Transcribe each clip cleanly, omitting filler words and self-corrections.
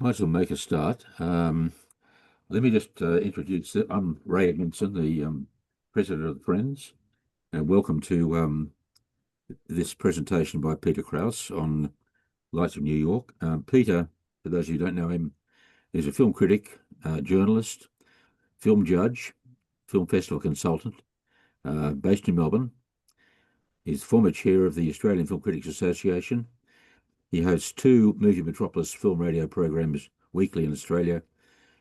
Might as well make a start. Let me just introduce it. I'm Ray Edmondson, the president of the Friends, and welcome to this presentation by Peter Krausz on Lights of New York. Peter, for those of you who don't know him, is a film critic, journalist, film judge, film festival consultant, based in Melbourne. He's former chair of the Australian Film Critics Association. He hosts two Movie Metropolis film radio programs weekly in Australia,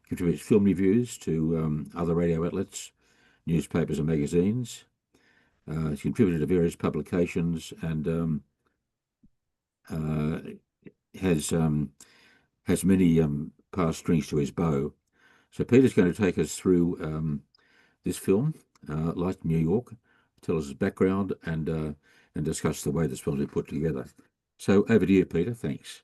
contributes film reviews to other radio outlets, newspapers and magazines. He's contributed to various publications and uh, has many past strings to his bow. So Peter's going to take us through this film, like New York, tell us his background and discuss the way this film is put together. So over to you, Peter. Thanks.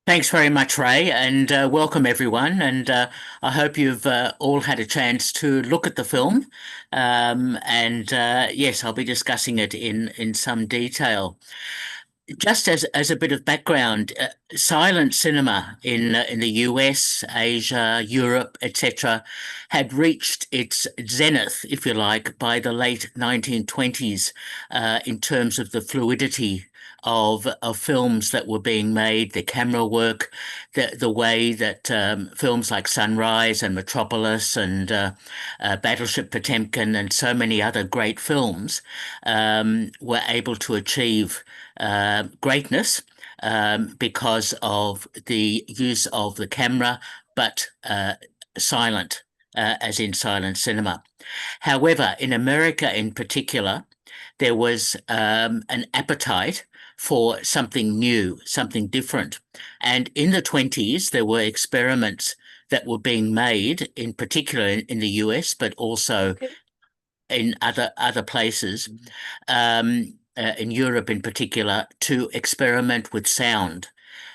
Thanks very much, Ray, and welcome everyone. And I hope you've all had a chance to look at the film. And yes, I'll be discussing it in some detail. Just as a bit of background, silent cinema in the US, Asia, Europe, etc., had reached its zenith, if you like, by the late 1920s in terms of the fluidity of films that were being made, the camera work, the way that films like Sunrise and Metropolis and Battleship Potemkin and so many other great films were able to achieve greatness because of the use of the camera, but silent, as in silent cinema. However, in America in particular, there was an appetite for something new, something different. And in the 20s, there were experiments that were being made, in particular in the US, but also in other places, in Europe in particular, to experiment with sound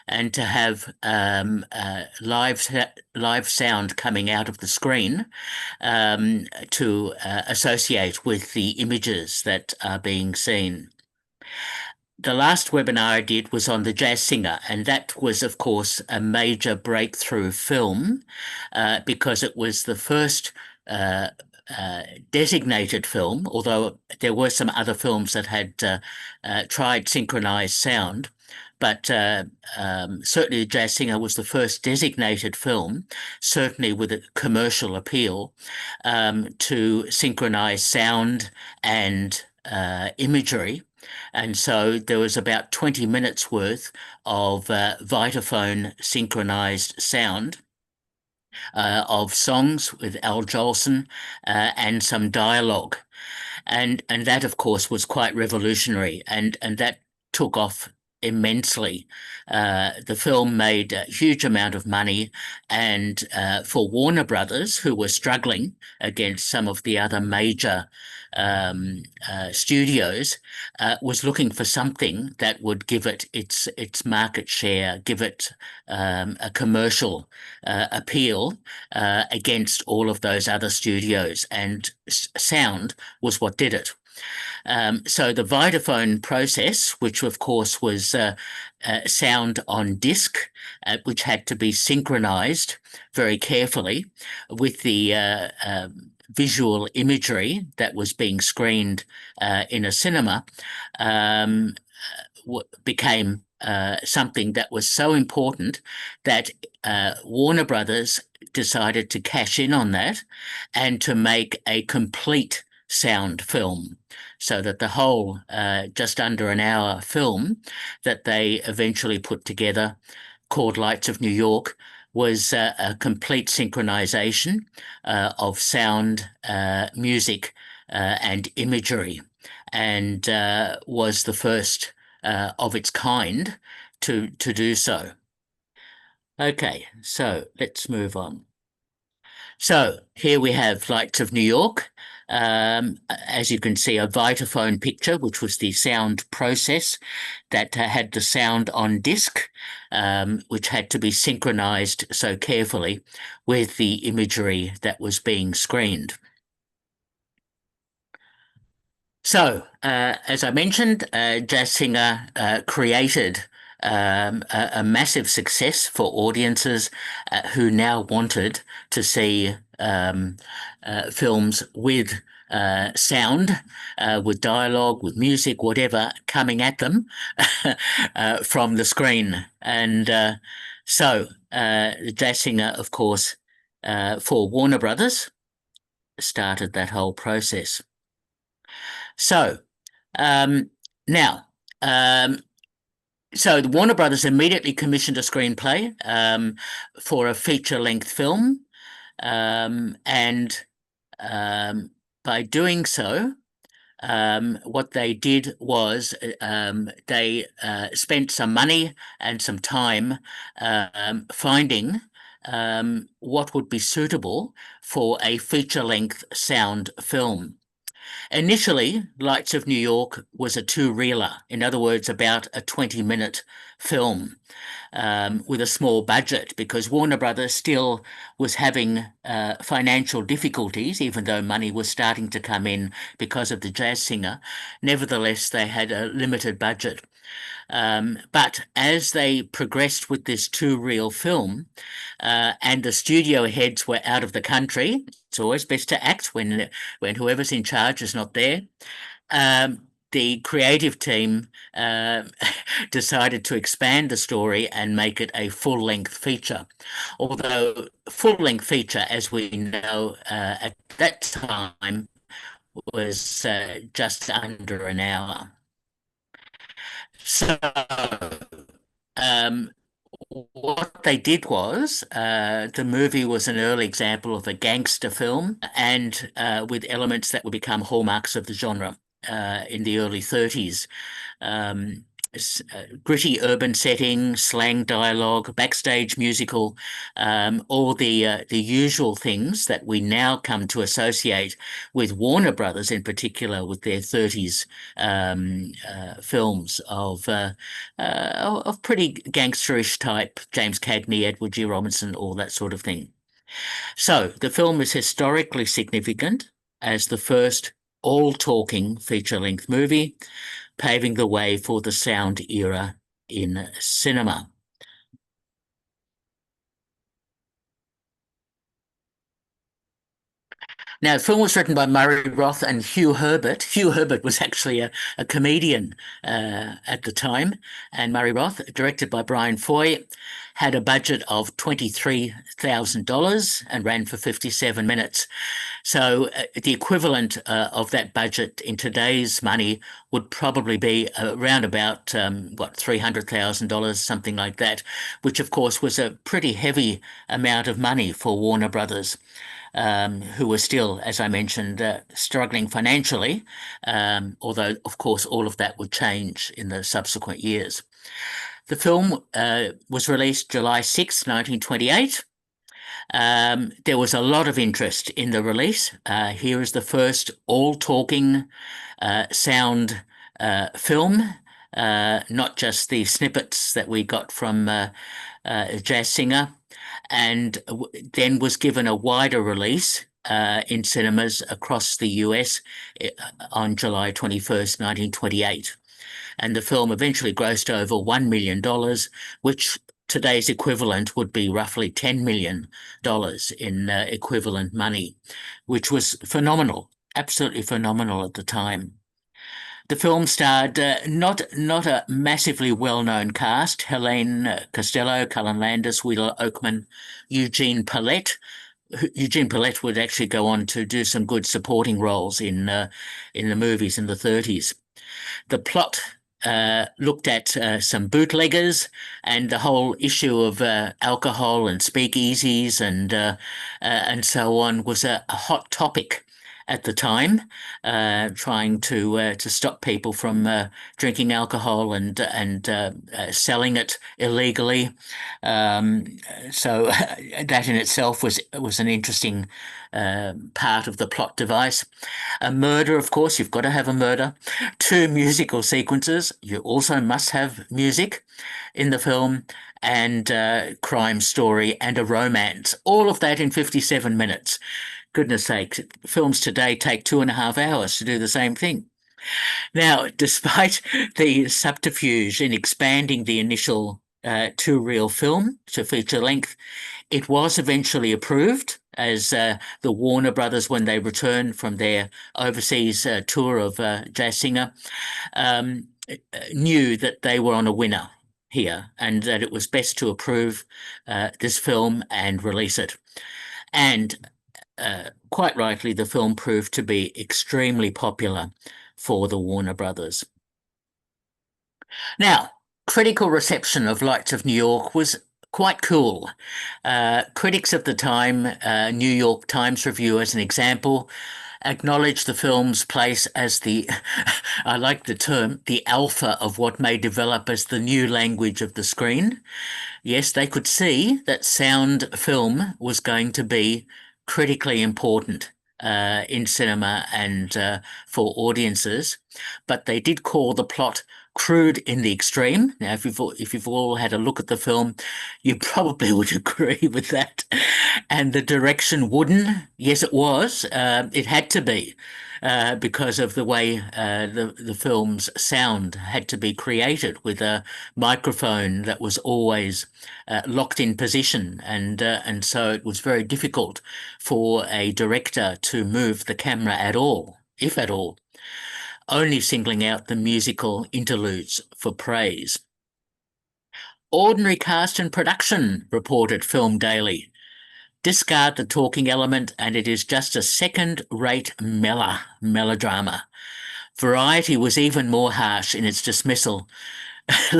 and to have live sound coming out of the screen to associate with the images that are being seen. The last webinar I did was on The Jazz Singer, and that was, of course, a major breakthrough film because it was the first designated film, although there were some other films that had tried synchronized sound. But certainly The Jazz Singer was the first designated film, certainly with a commercial appeal, to synchronize sound and imagery. And so there was about 20 minutes worth of Vitaphone synchronized sound of songs with Al Jolson and some dialogue. And that, of course, was quite revolutionary, and that took off immensely. The film made a huge amount of money, and for Warner Brothers, who were struggling against some of the other major studios, was looking for something that would give it its market share, give it a commercial appeal against all of those other studios, and sound was what did it. So the Vitaphone process, which of course was sound on disc, which had to be synchronized very carefully with the visual imagery that was being screened in a cinema, became something that was so important that Warner Brothers decided to cash in on that and to make a complete sound film, so that the whole just under an hour film that they eventually put together, called Lights of New York, was a complete synchronization of sound, music, and imagery, and was the first of its kind to do so. Okay, so let's move on. So here we have Lights of New York. As you can see, a Vitaphone picture, which was the sound process that had the sound on disc, which had to be synchronized so carefully with the imagery that was being screened. So, as I mentioned, Jazz Singer created a massive success for audiences who now wanted to see films with sound, with dialogue, with music, whatever, coming at them from the screen. And the jazz singer, of course, for Warner Brothers, started that whole process. So um, now, um, so the Warner Brothers immediately commissioned a screenplay for a feature-length film, and by doing so, what they did was they spent some money and some time finding what would be suitable for a feature-length sound film. Initially, Lights of New York was a two-reeler, in other words, about a 20-minute film with a small budget, because Warner Brothers still was having financial difficulties, even though money was starting to come in because of the jazz singer. Nevertheless, they had a limited budget. But as they progressed with this two-reel film, and the studio heads were out of the country, it's always best to act when whoever's in charge is not there. The creative team decided to expand the story and make it a full-length feature. Although full-length feature, as we know, at that time was just under an hour. So um, what they did was the movie was an early example of a gangster film, and with elements that would become hallmarks of the genre in the early 30s. Gritty urban setting, slang dialogue, backstage musical, all the usual things that we now come to associate with Warner Brothers, in particular, with their 30s films of pretty gangsterish type, James Cagney, Edward G. Robinson, all that sort of thing. So the film is historically significant as the first all-talking feature-length movie, paving the way for the sound era in cinema. Now, the film was written by Murray Roth and Hugh Herbert. Hugh Herbert was actually a comedian at the time, and Murray Roth, directed by Brian Foy, had a budget of $23,000 and ran for 57 minutes. So the equivalent of that budget in today's money would probably be around about, $300,000, something like that, which of course was a pretty heavy amount of money for Warner Brothers. Who were still, as I mentioned, struggling financially, although, of course, all of that would change in the subsequent years. The film was released July 6, 1928. There was a lot of interest in the release. Here is the first all-talking sound film, not just the snippets that we got from a jazz singer, and then was given a wider release in cinemas across the US on July 21st, 1928. And the film eventually grossed over $1 million, which today's equivalent would be roughly $10 million in equivalent money, which was phenomenal, absolutely phenomenal at the time. The film starred not a massively well-known cast: Helene Costello, Cullen Landis, Wheeler Oakman, Eugene Pallette. Eugene Pallette would actually go on to do some good supporting roles in the movies in the 30s. The plot looked at some bootleggers and the whole issue of alcohol and speakeasies and so on was a hot topic at the time, trying to stop people from drinking alcohol and selling it illegally. So that in itself was an interesting part of the plot device. A murder, of course, you've got to have a murder. 2 musical sequences. You also must have music in the film, and crime story and a romance. All of that in 57 minutes. Goodness sake, films today take 2.5 hours to do the same thing. Now, despite the subterfuge in expanding the initial two-reel film to feature length, it was eventually approved as the Warner Brothers, when they returned from their overseas tour of Jazz Singer, knew that they were on a winner here and that it was best to approve this film and release it. And quite rightly, the film proved to be extremely popular for the Warner Brothers. Now, critical reception of Lights of New York was quite cool. Critics of the time, New York Times Review as an example, acknowledged the film's place as the, I like the term, the alpha of what may develop as the new language of the screen. Yes, they could see that sound film was going to be critically important in cinema and for audiences, but they did call the plot crude in the extreme. Now, if you've all had a look at the film, you probably would agree with that. And the direction wooden, yes, it was. It had to be. Because of the way the film's sound had to be created with a microphone that was always locked in position, and so it was very difficult for a director to move the camera at all, if at all, only singling out the musical interludes for praise. Ordinary cast and production, reported Film Daily. Discard the talking element and it is just a second-rate melodrama. Variety was even more harsh in its dismissal,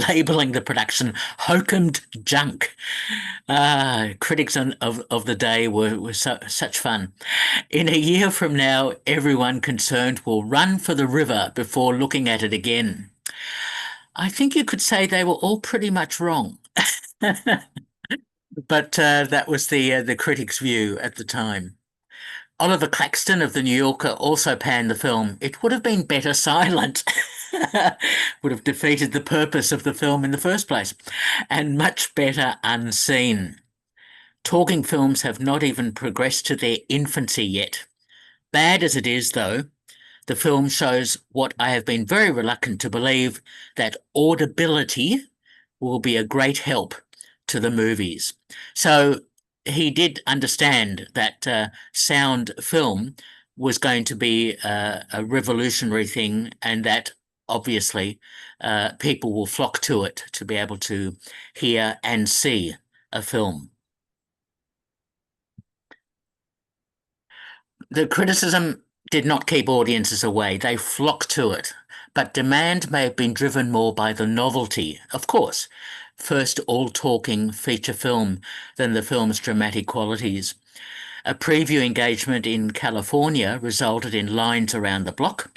labelling the production hokumed junk. Critics of the day were such fun. In a year from now, everyone concerned will run for the river before looking at it again. I think you could say they were all pretty much wrong. But that was the critics' view at the time. Oliver Claxton of The New Yorker also panned the film. It would have been better silent. Would have defeated the purpose of the film in the first place. And much better unseen. Talking films have not even progressed to their infancy yet. Bad as it is, though, the film shows what I have been very reluctant to believe, that audibility will be a great help to the movies. So he did understand that sound film was going to be a revolutionary thing, and that obviously people will flock to it to be able to hear and see a film. The criticism did not keep audiences away. They flocked to it. But demand may have been driven more by the novelty, of course, first all-talking feature film than the film's dramatic qualities. A preview engagement in California resulted in lines around the block,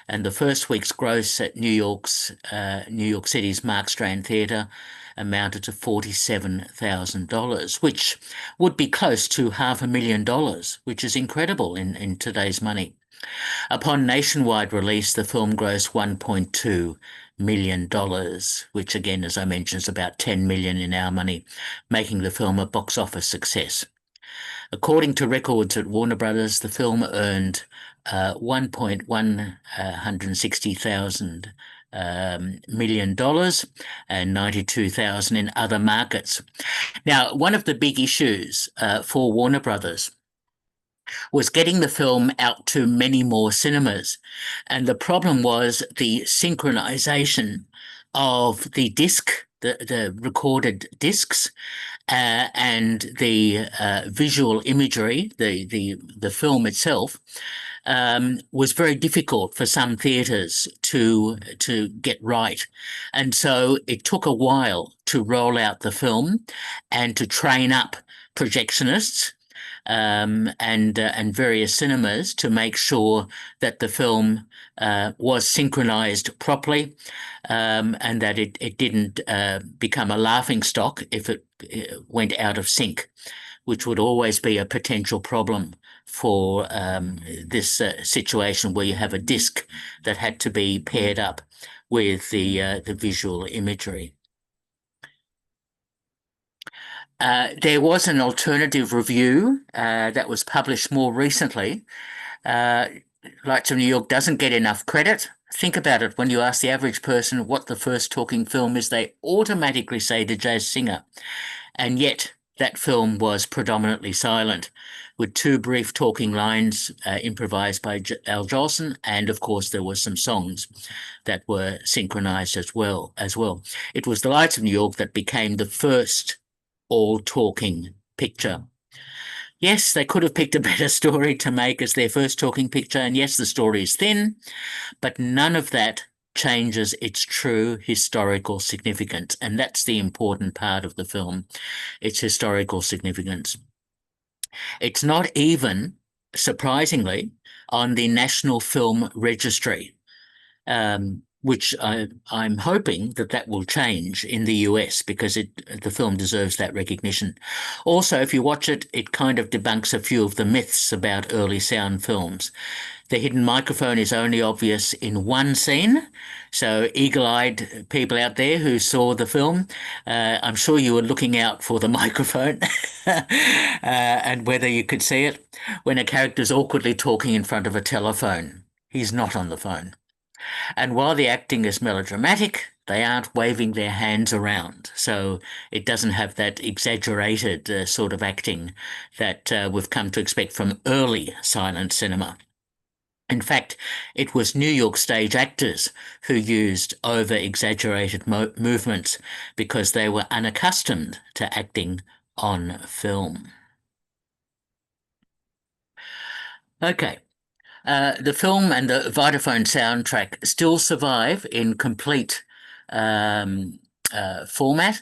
and the first week's gross at New York City's Mark Strand Theatre amounted to $47,000, which would be close to $500,000, which is incredible in today's money. Upon nationwide release, the film grossed $1.2 million, which again, as I mentioned, is about 10 million in our money, making the film a box office success. According to records at Warner Brothers, the film earned $1.160 million and 92,000 in other markets. Now, one of the big issues for Warner Brothers was getting the film out to many more cinemas. And the problem was the synchronization of the disc, the recorded discs, and the visual imagery, the film itself, was very difficult for some theatres to get right. And so it took a while to roll out the film and to train up projectionists and various cinemas to make sure that the film was synchronized properly, and that it didn't become a laughingstock if it went out of sync, which would always be a potential problem for this situation where you have a disc that had to be paired up with the visual imagery. There was an alternative review that was published more recently. Lights of New York doesn't get enough credit. think about it. When you ask the average person what the first talking film is, they automatically say The Jazz Singer. And yet that film was predominantly silent, with two brief talking lines improvised by Al Jolson, and of course there were some songs that were synchronized as well. It was The Lights of New York that became the first all-talking picture. Yes, they could have picked a better story to make as their first talking picture, and yes, the story is thin, but none of that changes its true historical significance. And that's the important part of the film, its historical significance. It's not even, surprisingly, on the National Film Registry, which I'm hoping that will change in the US because the film deserves that recognition. Also, if you watch it, it kind of debunks a few of the myths about early sound films. The hidden microphone is only obvious in one scene. So eagle-eyed people out there who saw the film, I'm sure you were looking out for the microphone and whether you could see it when a character's awkwardly talking in front of a telephone. He's not on the phone. And while the acting is melodramatic, they aren't waving their hands around. So it doesn't have that exaggerated sort of acting that we've come to expect from early silent cinema. In fact, it was New York stage actors who used over-exaggerated movements because they were unaccustomed to acting on film. Okay. The film and the Vitaphone soundtrack still survive in complete format.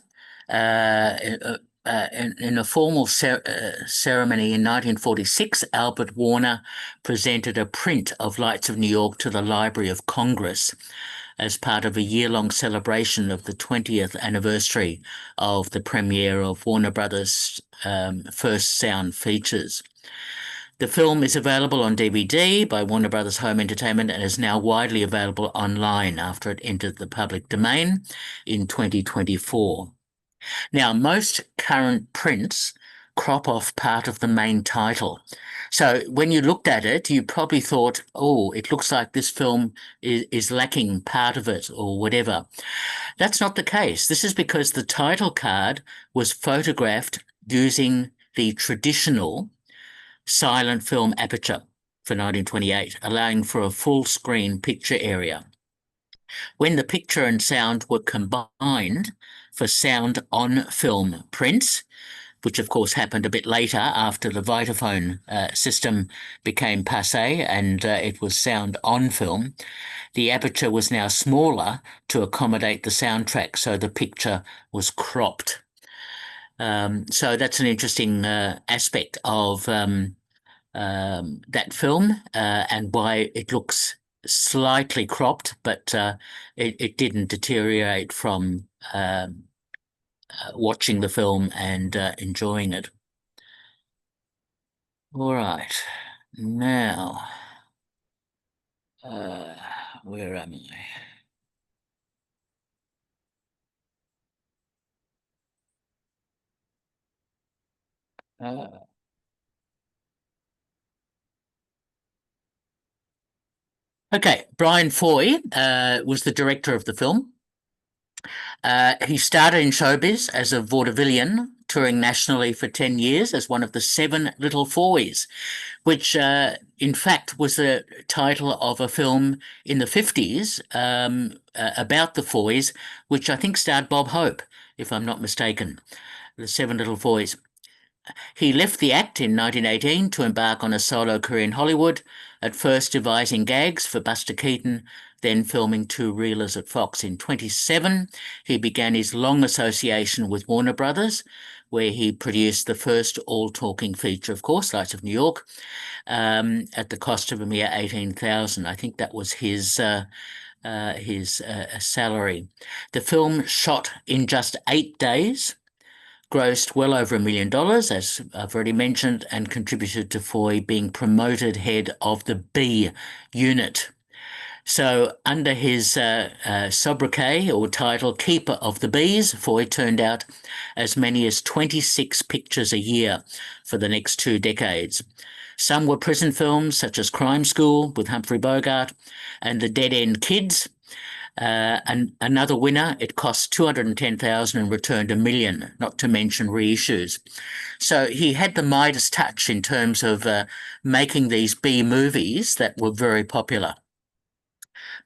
In a formal ceremony in 1946, Albert Warner presented a print of Lights of New York to the Library of Congress as part of a year-long celebration of the 20th anniversary of the premiere of Warner Brothers' first sound features. The film is available on DVD by Warner Brothers Home Entertainment and is now widely available online after it entered the public domain in 2024. Now, most current prints crop off part of the main title. So when you looked at it, you probably thought, oh, it looks like this film is lacking part of it or whatever. That's not the case. This is because the title card was photographed using the traditional silent film aperture for 1928, allowing for a full screen picture area. When the picture and sound were combined for sound on film prints, which of course happened a bit later after the Vitaphone system became passé and it was sound on film, the aperture was now smaller to accommodate the soundtrack, so the picture was cropped. So that's an interesting aspect of that film and why it looks slightly cropped, but it didn't deteriorate from watching the film and enjoying it. All right, now, where am I? Okay, Brian Foy was the director of the film. He started in showbiz as a vaudevillian, touring nationally for 10 years as one of the Seven Little Foys, which in fact was the title of a film in the 50s about the Foys, which I think starred Bob Hope, if I'm not mistaken, the Seven Little Foys. He left the act in 1918 to embark on a solo career in Hollywood, at first devising gags for Buster Keaton, then filming two reelers at Fox. In 1927, he began his long association with Warner Brothers, where he produced the first all-talking feature, of course, Lights of New York, at the cost of a mere $18,000. I think that was his salary. The film, shot in just 8 days, grossed well over $1 million, as I've already mentioned, and contributed to Foy being promoted head of the B unit. So under his sobriquet or title, Keeper of the Bees, Foy turned out as many as 26 pictures a year for the next 2 decades. Some were prison films, such as Crime School with Humphrey Bogart and The Dead End Kids. And another winner, it cost 210,000 and returned 1 million, not to mention reissues. So he had the Midas touch in terms of making these B movies that were very popular.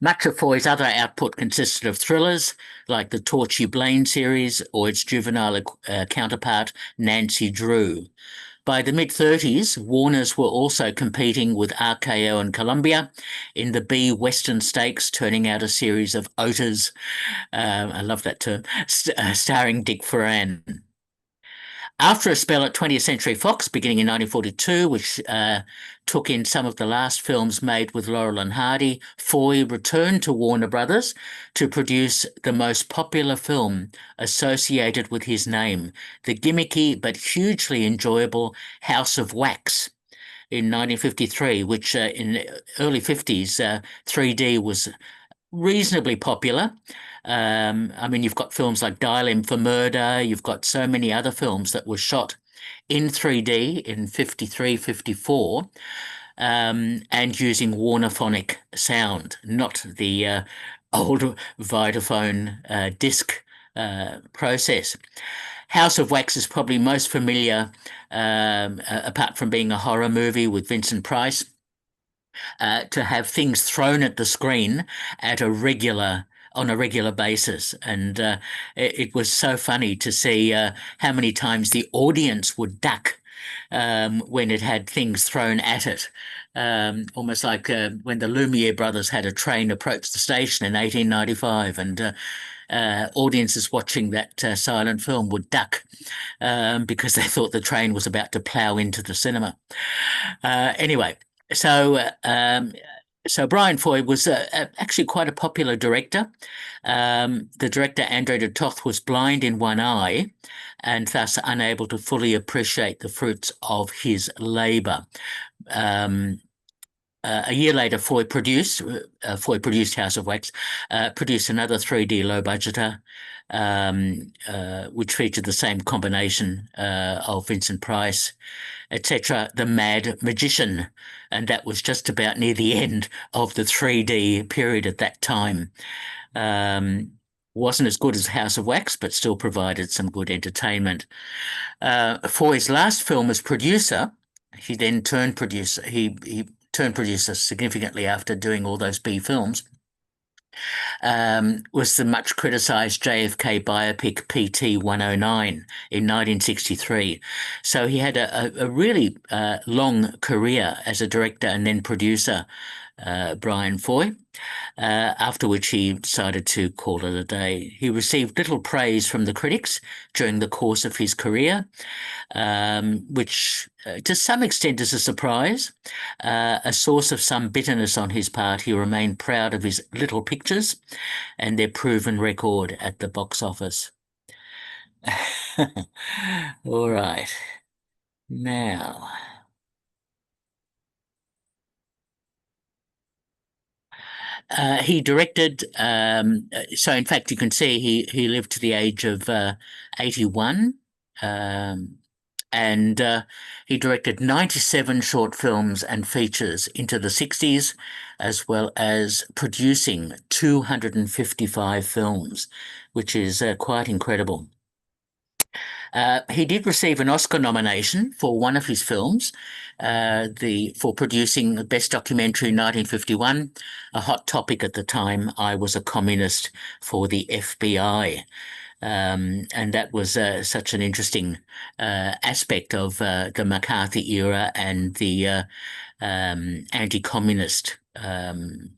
Much of Foy's other output consisted of thrillers like the Torchy Blaine series or its juvenile counterpart, Nancy Drew. By the mid-30s, Warners were also competing with RKO and Columbia in the B Western Stakes, turning out a series of OTAs, I love that term, starring Dick Foran. After a spell at 20th Century Fox, beginning in 1942, which took in some of the last films made with Laurel and Hardy, Foy returned to Warner Brothers to produce the most popular film associated with his name, the gimmicky but hugely enjoyable House of Wax in 1953, which in the early 50s, 3D was reasonably popular. I mean, you've got films like Dial M for Murder. You've got so many other films that were shot in 3D in 53, 54, and using Warnerphonic sound, not the old Vitaphone disc process. House of Wax is probably most familiar, apart from being a horror movie with Vincent Price, to have things thrown at the screen at on a regular basis. And it was so funny to see how many times the audience would duck when it had things thrown at it. Almost like when the Lumiere brothers had a train approach the station in 1895, and audiences watching that silent film would duck because they thought the train was about to plough into the cinema. Anyway, so Brian Foy was actually quite a popular director. The director, André de Toth, was blind in one eye and thus unable to fully appreciate the fruits of his labour. A year later, Foy produced House of Wax, produced another 3D low-budgeter, which featured the same combination of Vincent Price, etc., The Mad Magician, and that was just about near the end of the 3D period at that time. Wasn't as good as House of Wax, but still provided some good entertainment. Foy's last film as producer, he then turned producer. He turned producer significantly after doing all those B films, was the much criticised JFK biopic PT 109 in 1963. So he had a really long career as a director and then producer, Brian Foy, after which he decided to call it a day. He received little praise from the critics during the course of his career, which to some extent is a surprise, a source of some bitterness on his part. He remained proud of his little pictures and their proven record at the box office. All right. Now, he directed, so in fact, you can see he lived to the age of 81. And he directed 97 short films and features into the 60s, as well as producing 255 films, which is quite incredible. He did receive an Oscar nomination for one of his films, for producing the Best Documentary in 1951, a hot topic at the time. I Was a Communist, for the FBI. And that was such an interesting aspect of the McCarthy era and the anti-communist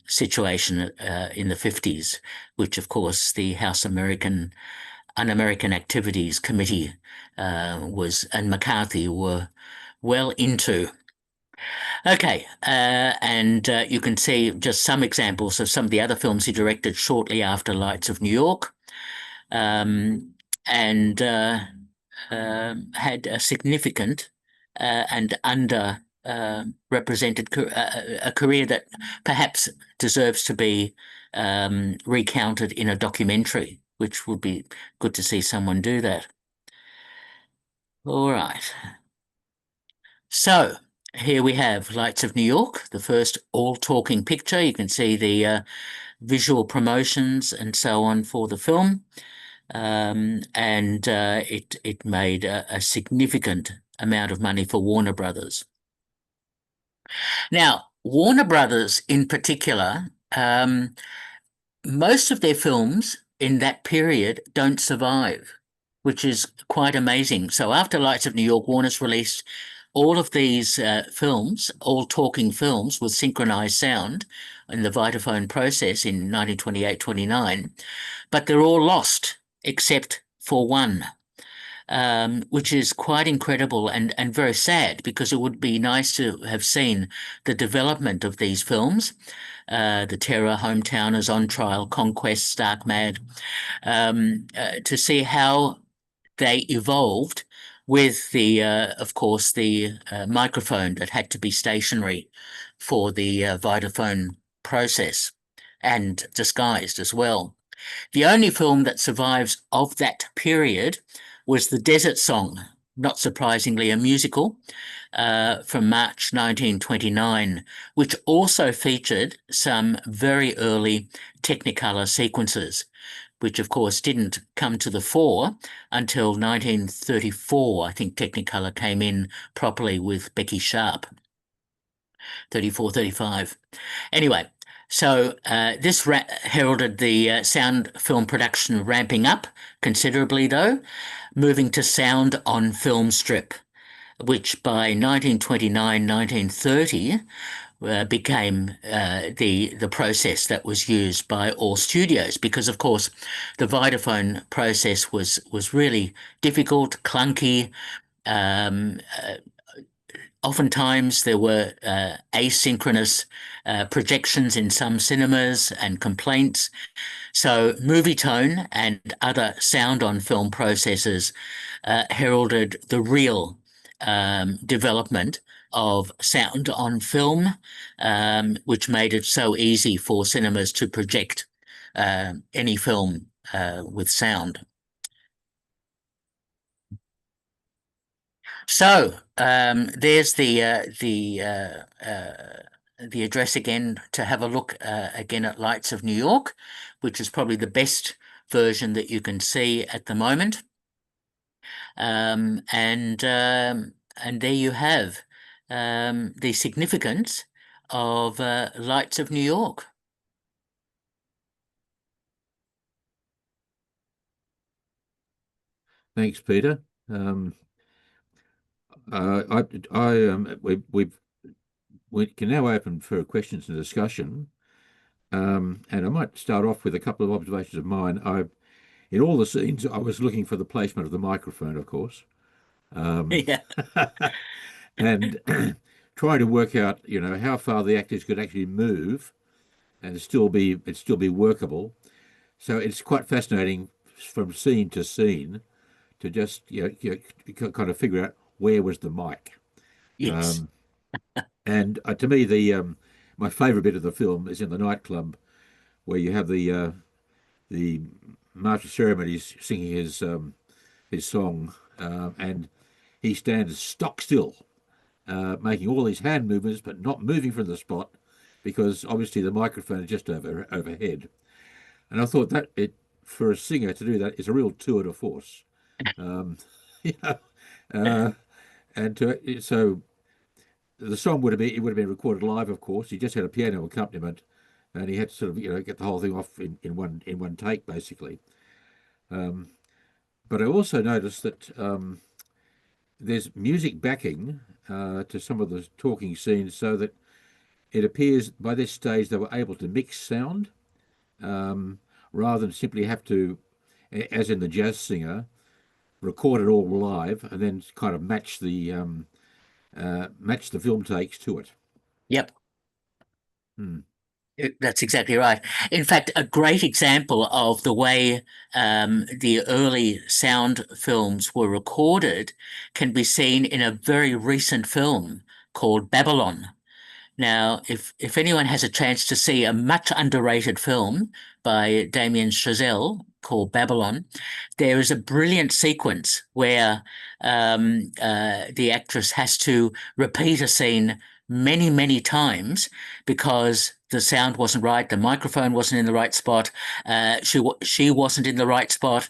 situation in the 50s, which, of course, the House Un-American Activities Committee and McCarthy were well into. Okay, and you can see just some examples of some of the other films he directed shortly after Lights of New York. And had a significant and represented a career that perhaps deserves to be recounted in a documentary, which would be good to see someone do that. All right. So here we have Lights of New York, the first all-talking picture. You can see the visual promotions and so on for the film. And it made a significant amount of money for Warner Brothers. Now, Warner Brothers in particular, most of their films in that period don't survive, which is quite amazing. So after Lights of New York, Warner's released all of these films, all talking films with synchronized sound in the Vitaphone process in 1928-29, but they're all lost except for one. Which is quite incredible and very sad because it would be nice to have seen the development of these films, The Terror, Hometowners, On Trial, Conquest, Stark Mad, to see how they evolved with of course, the microphone that had to be stationary for the Vitaphone process and disguised as well. The only film that survives of that period was The Desert Song, not surprisingly a musical, from March 1929, which also featured some very early Technicolor sequences, which of course didn't come to the fore until 1934. I think Technicolor came in properly with Becky Sharp, 34, 35. Anyway, so this heralded the sound film production ramping up considerably, though, moving to sound on film strip, which by 1929, 1930 became the process that was used by all studios, because of course the Vitaphone process was really difficult, clunky. Um, Oftentimes there were asynchronous projections in some cinemas and complaints. So Movietone and other sound on film processors heralded the real development of sound on film, which made it so easy for cinemas to project any film with sound. So there's the address again to have a look again at Lights of New York, which is probably the best version that you can see at the moment. And there you have the significance of Lights of New York. Thanks, Peter. We can now open for questions and discussion. And I might start off with a couple of observations of mine. In all the scenes, I was looking for the placement of the microphone, of course, Yeah. and trying to work out, how far the actors could actually move and still be workable. So it's quite fascinating from scene to scene to just kind of figure out where was the mic. Yes. Um, and to me, the my favourite bit of the film is in the nightclub where you have the master of ceremonies singing his song, and he stands stock still, making all these hand movements but not moving from the spot because obviously the microphone is just overhead. And I thought that for a singer to do that is a real tour de force. Um, you know, uh, so the song it would have been recorded live, of course. He just had a piano accompaniment, and he had to sort of get the whole thing off in one take, basically. Um, but I also noticed that there's music backing to some of the talking scenes, so that it appears by this stage they were able to mix sound um, rather than simply have to, as in the jazz singer, record it all live and then kind of match the film takes to it. Yep. Hmm. That's exactly right. In fact, a great example of the way the early sound films were recorded can be seen in a very recent film called Babylon. Now, if anyone has a chance to see a much underrated film by Damien Chazelle, called Babylon, there is a brilliant sequence where the actress has to repeat a scene many, many times because the sound wasn't right, the microphone wasn't in the right spot, she wasn't in the right spot.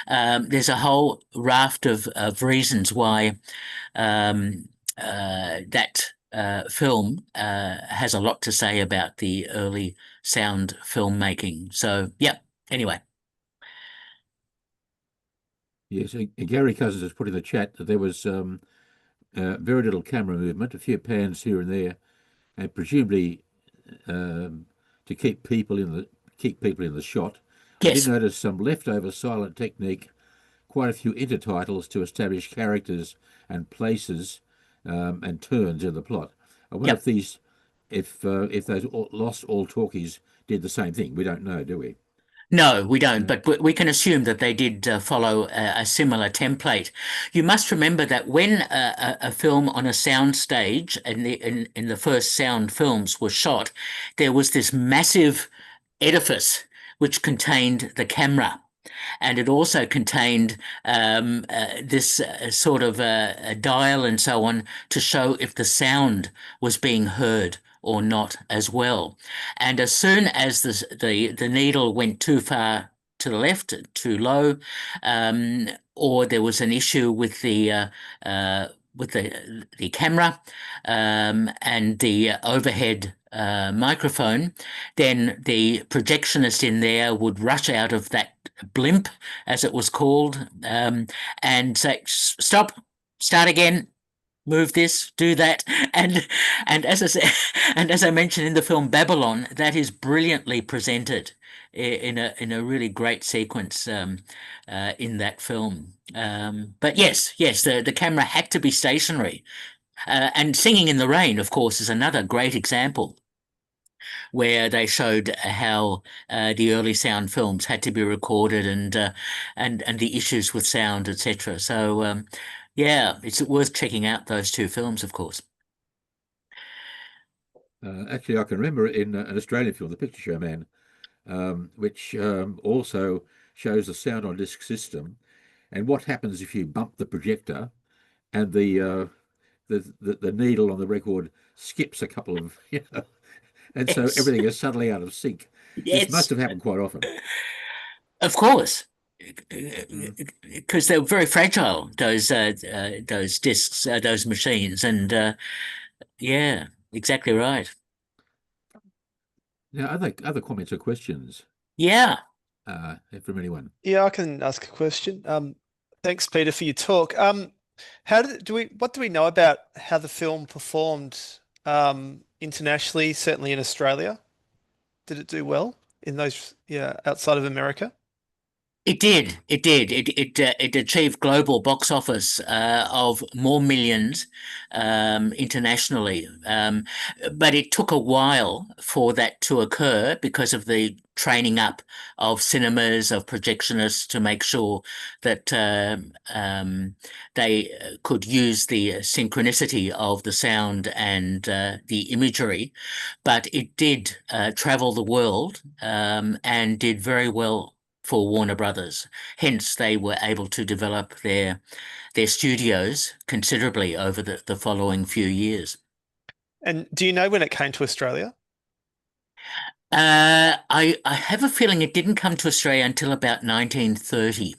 There's a whole raft of reasons why that film has a lot to say about the early sound filmmaking. So, yeah, anyway. Yes, Gary Cousens has put in the chat that there was very little camera movement, a few pans here and there, and presumably to keep people in the shot. I did Yes. notice some leftover silent technique, quite a few intertitles to establish characters and places and turns in the plot. I wonder Yep. if if those lost all talkies did the same thing. We don't know, do we? No, we don't, No. but we can assume that they did follow a similar template. You must remember that when a film on a sound stage in the first sound films was shot, there was this massive edifice which contained the camera. And it also contained this sort of a dial and so on to show if the sound was being heard or not as well. And as soon as the needle went too far to the left, too low, or there was an issue with the camera and the overhead microphone, then the projectionist in there would rush out of that blimp, as it was called, and say, "Stop, start again." Move this, do that, and as I say, and as I mentioned in the film Babylon, that is brilliantly presented in a really great sequence in that film. But yes, the camera had to be stationary, and Singing in the Rain, of course, is another great example where they showed how the early sound films had to be recorded and the issues with sound, etc. So yeah, it's worth checking out those two films, of course. Actually, I can remember in an Australian film, The Picture Show Man, which also shows the sound on disc system and what happens if you bump the projector and the needle on the record skips a couple of, and so Yes, everything is suddenly out of sync. This must yes, have happened quite often. of course, Mm. because they're very fragile. Those discs, those machines, and yeah, exactly right. Now, other comments or questions Yeah. from anyone? Yeah, I can ask a question. Thanks, Peter, for your talk. How what do we know about how the film performed internationally, certainly in Australia? Did it do well in those, yeah, outside of America? It did. It did. It achieved global box office of more millions internationally, but it took a while for that to occur because of the training up of cinemas, of projectionists to make sure that they could use the synchronicity of the sound and the imagery. But it did travel the world and did very well for Warner Brothers. Hence, they were able to develop their studios considerably over the following few years. And do you know when it came to Australia? I have a feeling it didn't come to Australia until about 1930.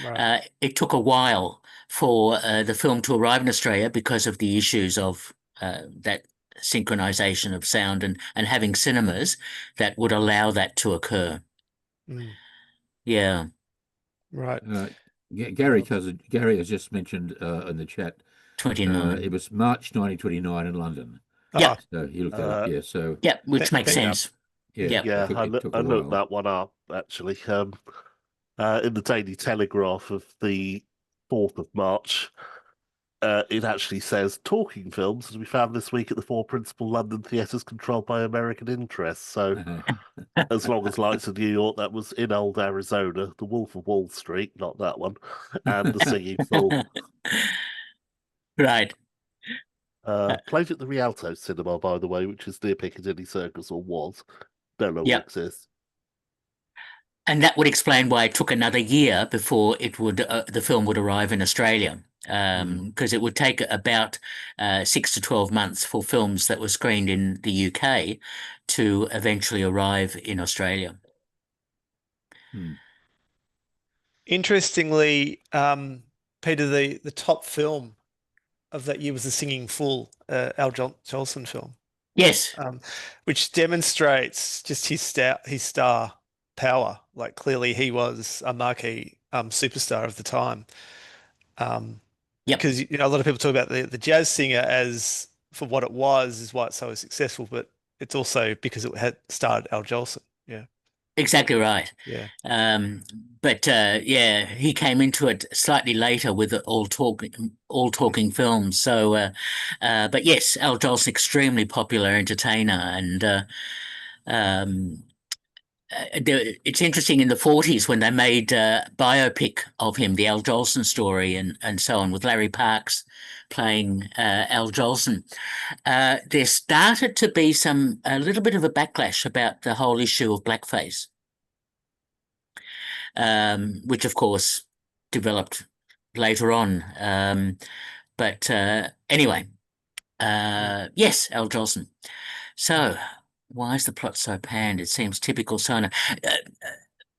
Right. It took a while for the film to arrive in Australia because of the issues of that synchronization of sound and having cinemas that would allow that to occur. Mm, Yeah. right. Uh, Um, Gary has just mentioned in the chat, 29. it was March 1929 in London. Yeah. ah, So he looked that up. Uh, Yeah. So Yeah, which makes thank yeah, sense. yeah, Yeah. yeah, it took I a looked while. that one up actually. In the Daily Telegraph of the 4th of March, it actually says talking films as we found this week at the four principal London theatres controlled by American interests. So as long as lights of New York, that was in old Arizona, The Wolf of Wall Street, not that one, and The Singing Fool. Right. Played at the Rialto Cinema, by the way, which is near Piccadilly Circus, or was. No longer Yeah. exists. And that would explain why it took another year before the film would arrive in Australia. Because it would take about 6 to 12 months for films that were screened in the UK to eventually arrive in Australia. Interestingly, Peter, the top film of that year was The Singing Fool, Al Jolson film, Yes, which demonstrates just his star power. Like clearly he was a marquee superstar of the time. yep, Because a lot of people talk about the jazz singer as for what it was is why it's so successful, but it's also because it had starred Al Jolson. Yeah, exactly right. yeah. But yeah, he came into it slightly later with the all talking films. So, but yes, Al Jolson, extremely popular entertainer, and it's interesting in the 40s when they made a biopic of him, the Al Jolson story, and so on, with Larry Parks playing Al Jolson. There started to be a little bit of a backlash about the whole issue of blackface, which of course developed later on. But anyway, yes, Al Jolson. So, why is the plot so panned? It seems typical Sona.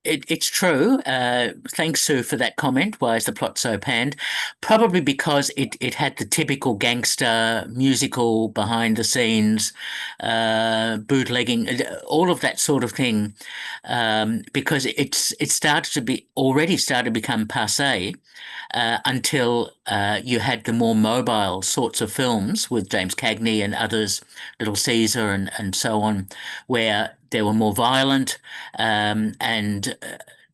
It's true. Thanks, Sue, for that comment. Why is the plot so panned? Probably because it had the typical gangster musical behind the scenes, bootlegging, all of that sort of thing. Because it already started to become passé. Until you had the more mobile sorts of films with James Cagney and others, Little Caesar and so on, where they were more violent, and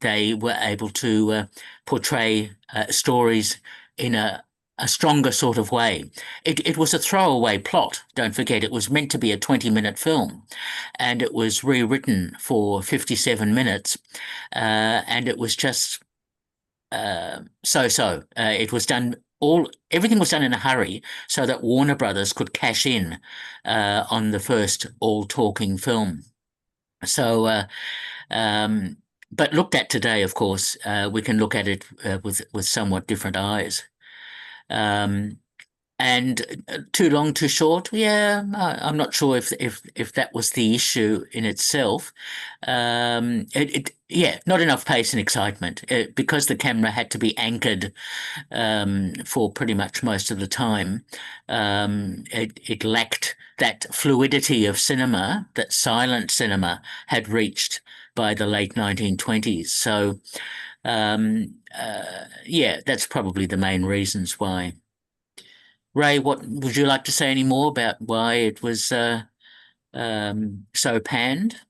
they were able to portray stories in a stronger sort of way. It was a throwaway plot. Don't forget, it was meant to be a 20-minute film, and it was rewritten for 57 minutes, and it was just so. It was done everything was done in a hurry so that Warner Brothers could cash in on the first all-talking film. So, but looked at today, of course, we can look at it with somewhat different eyes. And too long, too short? Yeah, I'm not sure if that was the issue in itself. Yeah, not enough pace and excitement because the camera had to be anchored for pretty much most of the time. It lacked that fluidity of cinema that silent cinema had reached by the late 1920s. So, yeah, that's probably the main reasons why. Ray, what would you like to say any more about why it was so panned?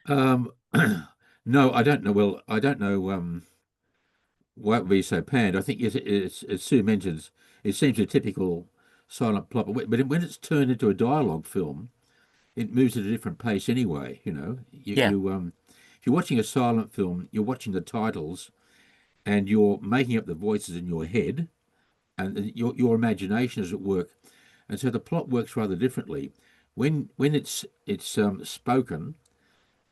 No, I don't know. Well, I don't know why it would be so panned. I think as Sue mentions, it seems a typical silent plot, but when it's turned into a dialogue film, it moves at a different pace anyway. Yeah. If you're watching a silent film, you're watching the titles and you're making up the voices in your head, and your imagination is at work, and so the plot works rather differently. When it's spoken,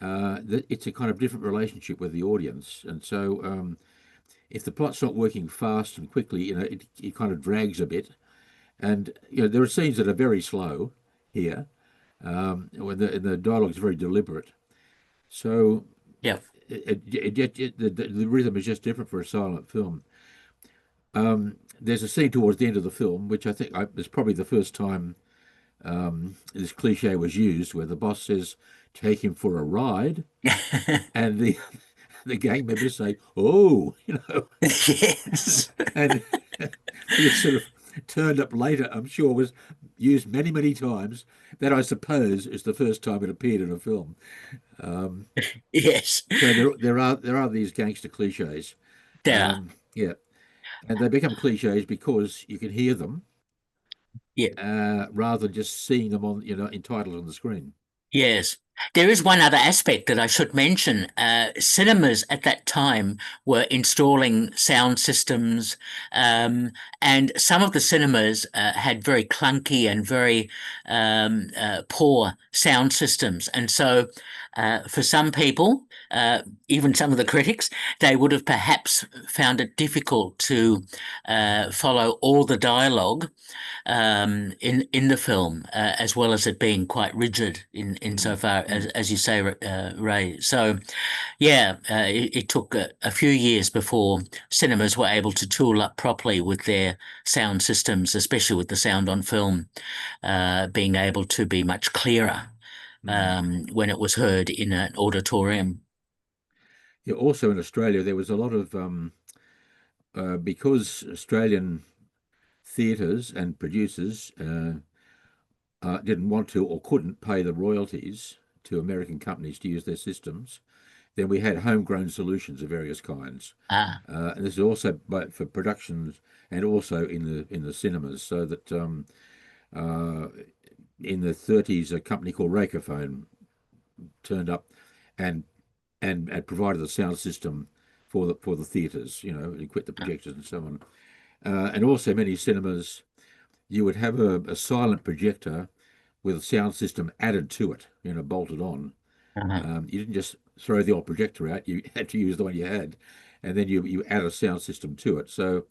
it's a kind of different relationship with the audience, and so if the plot's not working fast and quickly, it kind of drags a bit, and there are scenes that are very slow here, when the dialogue is very deliberate. So Yeah. the rhythm is just different for a silent film. There's a scene towards the end of the film, which I think is probably the first time this cliche was used, where the boss says, "Take him for a ride," and the gang members say, "Oh," Yes. and this sort of turned up later, I'm sure was used many, many times. That, I suppose, is the first time it appeared in a film. Yes. So there are these gangster cliches. Yeah. Yeah, and they become cliches because you can hear them rather than just seeing them in titles on the screen. Yes. There is one other aspect that I should mention. Cinemas at that time were installing sound systems, and some of the cinemas had very clunky and very poor sound systems. And so For some people, even some of the critics, they would have perhaps found it difficult to follow all the dialogue in the film, as well as it being quite rigid insofar as you say, Ray. So, yeah, it took a few years before cinemas were able to tool up properly with their sound systems, especially with the sound on film being able to be much clearer when it was heard in an auditorium. Yeah, also in Australia, there was a lot of because Australian theatres and producers didn't want to or couldn't pay the royalties to American companies to use their systems. Then we had homegrown solutions of various kinds. And this is also for productions and also in the cinemas, so that in the 30s, a company called Rakephone turned up and provided the sound system for the theatres, equipped the projectors and so on. And also many cinemas, you would have a silent projector with a sound system added to it, bolted on. You didn't just throw the old projector out; you had to use the one you had, and then you add a sound system to it. So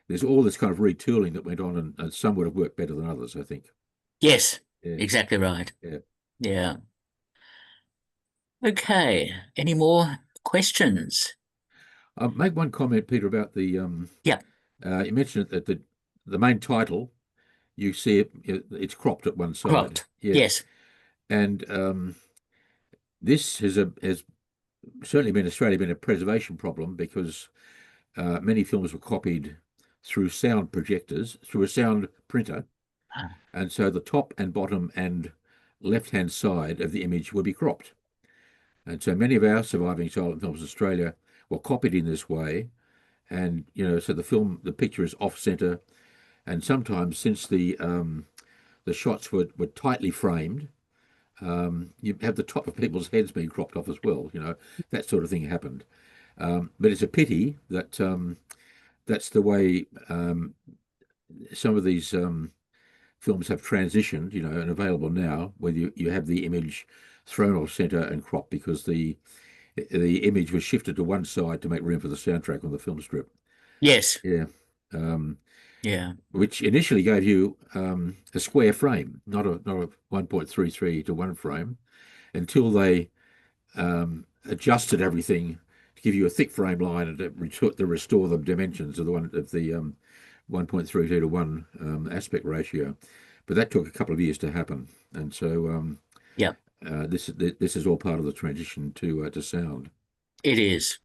there's all this kind of retooling that went on, and some would have worked better than others, I think. Yes, Yeah. exactly right. Yeah. Yeah. Okay. Any more questions? I'll make one comment, Peter, about the Yeah. you mentioned that the main title, you see it's cropped at one side. Cropped. Yeah. Yes. And this has certainly been Australia been a preservation problem, because many films were copied through sound projectors, through a sound printer, and so the top and bottom and left-hand side of the image would be cropped. And so many of our surviving silent films in Australia were copied in this way, and so the picture is off-center, and sometimes, since the shots were tightly framed, you have the top of people's heads being cropped off as well. That sort of thing happened. But it's a pity that that's the way some of these films have transitioned, and available now, where you have the image thrown off center and cropped because the image was shifted to one side to make room for the soundtrack on the film strip. Yes. Yeah. Yeah. Which initially gave you a square frame, not a 1.33 to 1 frame, until they adjusted everything to give you a thick frame line and to restore the dimensions of the 1.32 to 1 aspect ratio. But that took a couple of years to happen, and so Yeah. this is all part of the transition to sound. It is.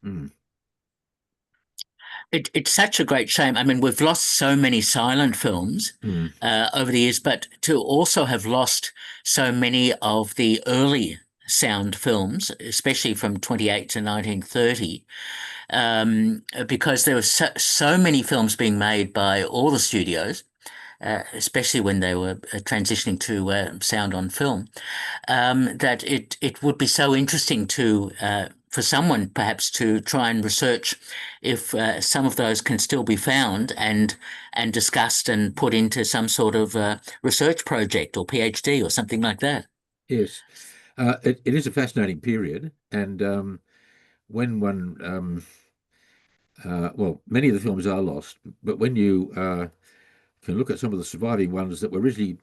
It's such a great shame. I mean, we've lost so many silent films over the years, but to also have lost so many of the early sound films, especially from 28 to 1930, because there were so many films being made by all the studios, especially when they were transitioning to sound on film, that it would be so interesting to for someone perhaps to try and research if some of those can still be found and discussed and put into some sort of research project or PhD or something like that. Yes, it is a fascinating period, and when one well, many of the films are lost, but when you can look at some of the surviving ones that were originally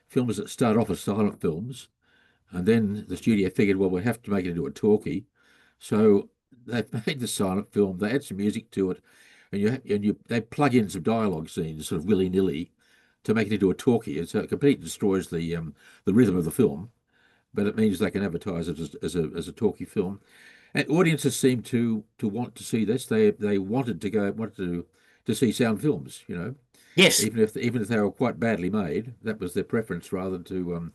films that start off as silent films, and then the studio figured, well, we'll have to make it into a talkie. So they made the silent film, they add some music to it, and they plug in some dialogue scenes sort of willy-nilly to make it into a talkie. And so it completely destroys the rhythm of the film, but it means they can advertise it as a talkie film. And audiences seem to want to see this. They wanted to see sound films, Yes. even if they were quite badly made. That was their preference, rather to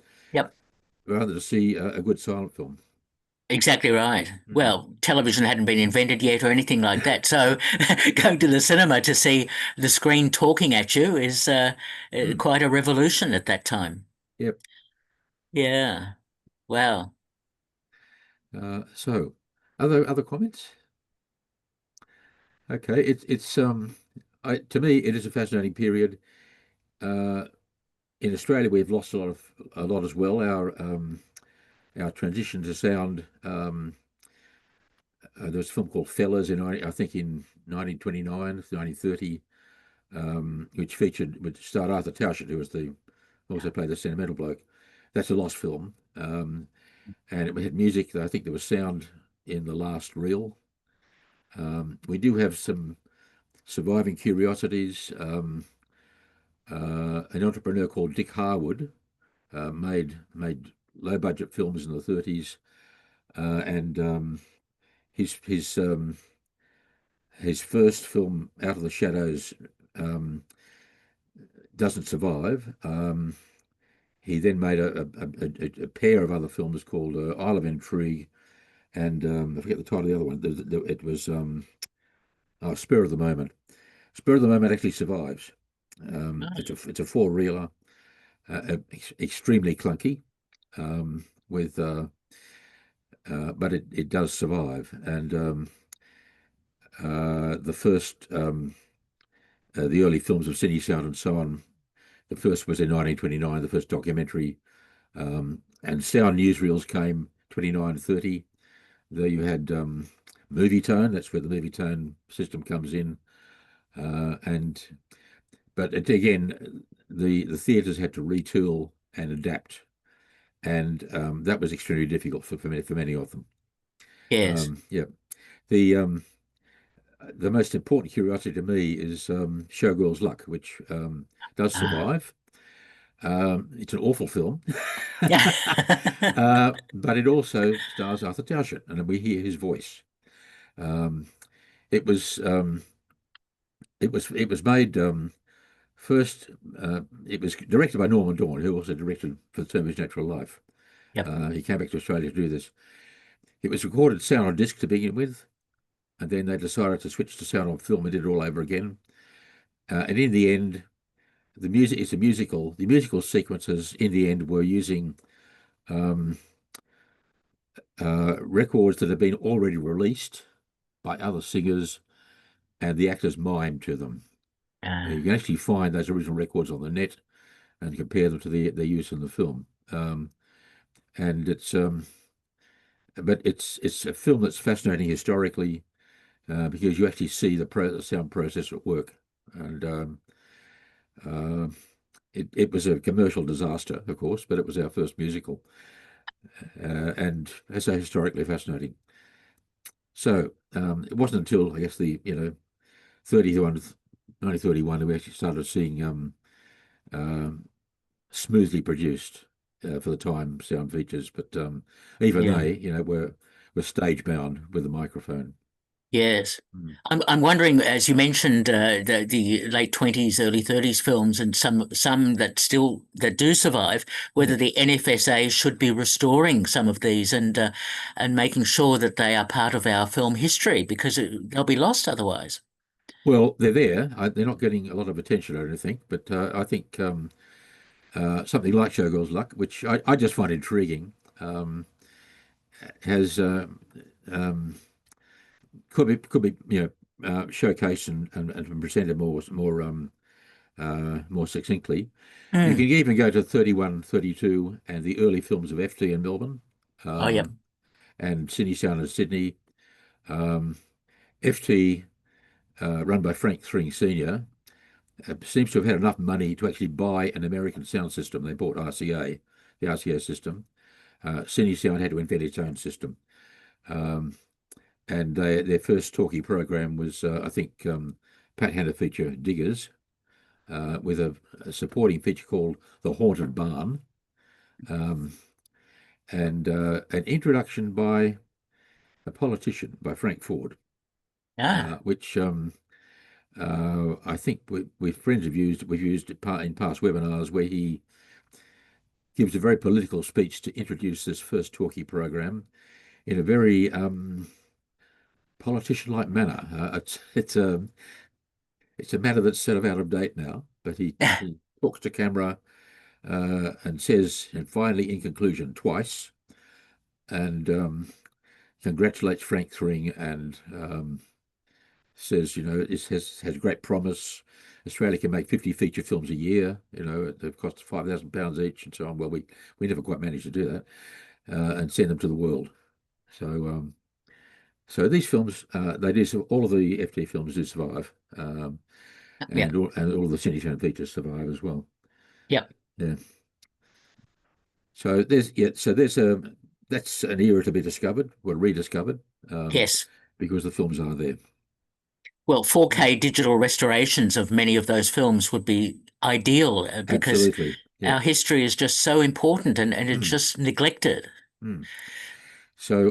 see a good silent film. Exactly right. Well, television hadn't been invented yet or anything like that. So going to the cinema to see the screen talking at you is quite a revolution at that time. Yep. Yeah. Wow. So, other comments? Okay, it's to me it is a fascinating period. In Australia, we've lost a lot as well. our transition to sound. There was a film called Fellas I think in 1929, 1930, which starred Arthur Towshett, who was also played the sentimental bloke. That's a lost film, and it had music. I think there was sound in the last reel. We do have some surviving curiosities. An entrepreneur called Dick Harwood made low budget films in the 30s, and his first film, Out of the Shadows, doesn't survive. He then made a pair of other films called Isle of Intrigue, and I forget the title of the other one. It was Spur of the Moment. Spur of the Moment actually survives. It's a four-reeler, extremely clunky, but it does survive. And the early films of Cine Sound and so on. The first was in 1929, the first documentary, and sound newsreels came 29 to 30. There you had movie tone. That's where the movie tone system comes in, but again, the theatres had to retool and adapt, and that was extremely difficult for many of them. Yes. Yeah. The most important curiosity to me is Showgirl's Luck, which does survive. It's an awful film, but it also stars Arthur Towshett, and we hear his voice. It was made first. It was directed by Norman Dawn, who also directed For the Term of His Natural Life. Yep. He came back to Australia to do this. It was recorded sound on disc to begin with, and then they decided to switch to sound on film and did it all over again. And in the end, the music is a musical. The musical sequences in the end were using records that have been already released by other singers, and the actors mimed to them. You can actually find those original records on the net and compare them to their use in the film. And but it's a film that's fascinating historically because you actually see the sound process at work, and it was a commercial disaster, of course, but it was our first musical, and as so historically fascinating. So it wasn't until I guess the 1931 that we actually started seeing smoothly produced for the time sound features, but even they were stage bound with a microphone. Yes. I'm wondering, as you mentioned, the late 20s, early 30s films, and some that do survive, whether the NFSA should be restoring some of these and making sure that they are part of our film history, because they'll be lost otherwise. Well, they're there. They're not getting a lot of attention, I don't think, but I think something like Showgirl's Luck, which I just find intriguing, has could be showcased and presented more succinctly. You can even go to 31, 32 and the early films of FT in Melbourne, and Cine Sound in Sydney. FT, run by Frank Thring Sr., seems to have had enough money to actually buy an American sound system. They bought RCA, the RCA system. Cine Sound had to invent its own system. And their first talkie program was, I think, Pat Hanna feature Diggers, with a supporting feature called The Haunted Barn, and an introduction by a politician, by Frank Ford, which I think we've used it in past webinars, where he gives a very political speech to introduce this first talkie program in a very politician-like manner. It's a matter that's sort of out of date now, but he talks to camera and says, and finally, in conclusion, twice, and congratulates Frank Thring and says, it has great promise. Australia can make 50 feature films a year. They cost £5,000 each, and so on. Well, we never quite managed to do that. and send them to the world. So so these films, they did, all of the FT films did survive, and Yeah. all of the Cinetone features survive as well. Yeah. Yeah. So there's that's an era to be discovered, or rediscovered, Yes. because the films are there. Well, 4K digital restorations of many of those films would be ideal because Absolutely. Yeah. our history is just so important and it's just neglected. So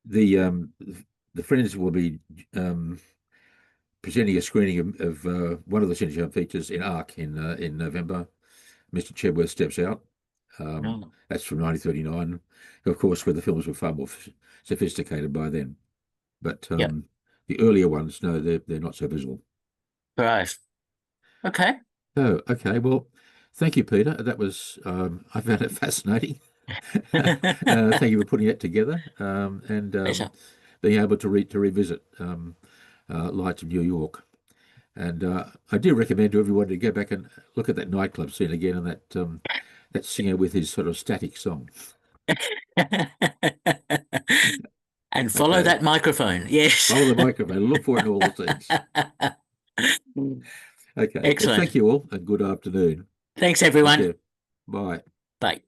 the Friends will be presenting a screening of one of the Cinetone features in Arc in November. Mr. Chedworth Steps Out. Oh. That's from 1939, of course, where the films were far more sophisticated by then. But Yep. the earlier ones, no, they're not so visible. Right. Okay. Oh, okay. Well, thank you, Peter. That was I found it fascinating. Thank you for putting that together, and Pleasure. being able to revisit Lights of New York. And I do recommend to everyone to go back and look at that nightclub scene again, and that singer with his sort of static song. And follow Okay. that microphone. Yes. Follow the microphone. Look for it in all the scenes. Okay. Well, Excellent. thank you all, and good afternoon. Thanks, Take everyone. care. Bye. Bye.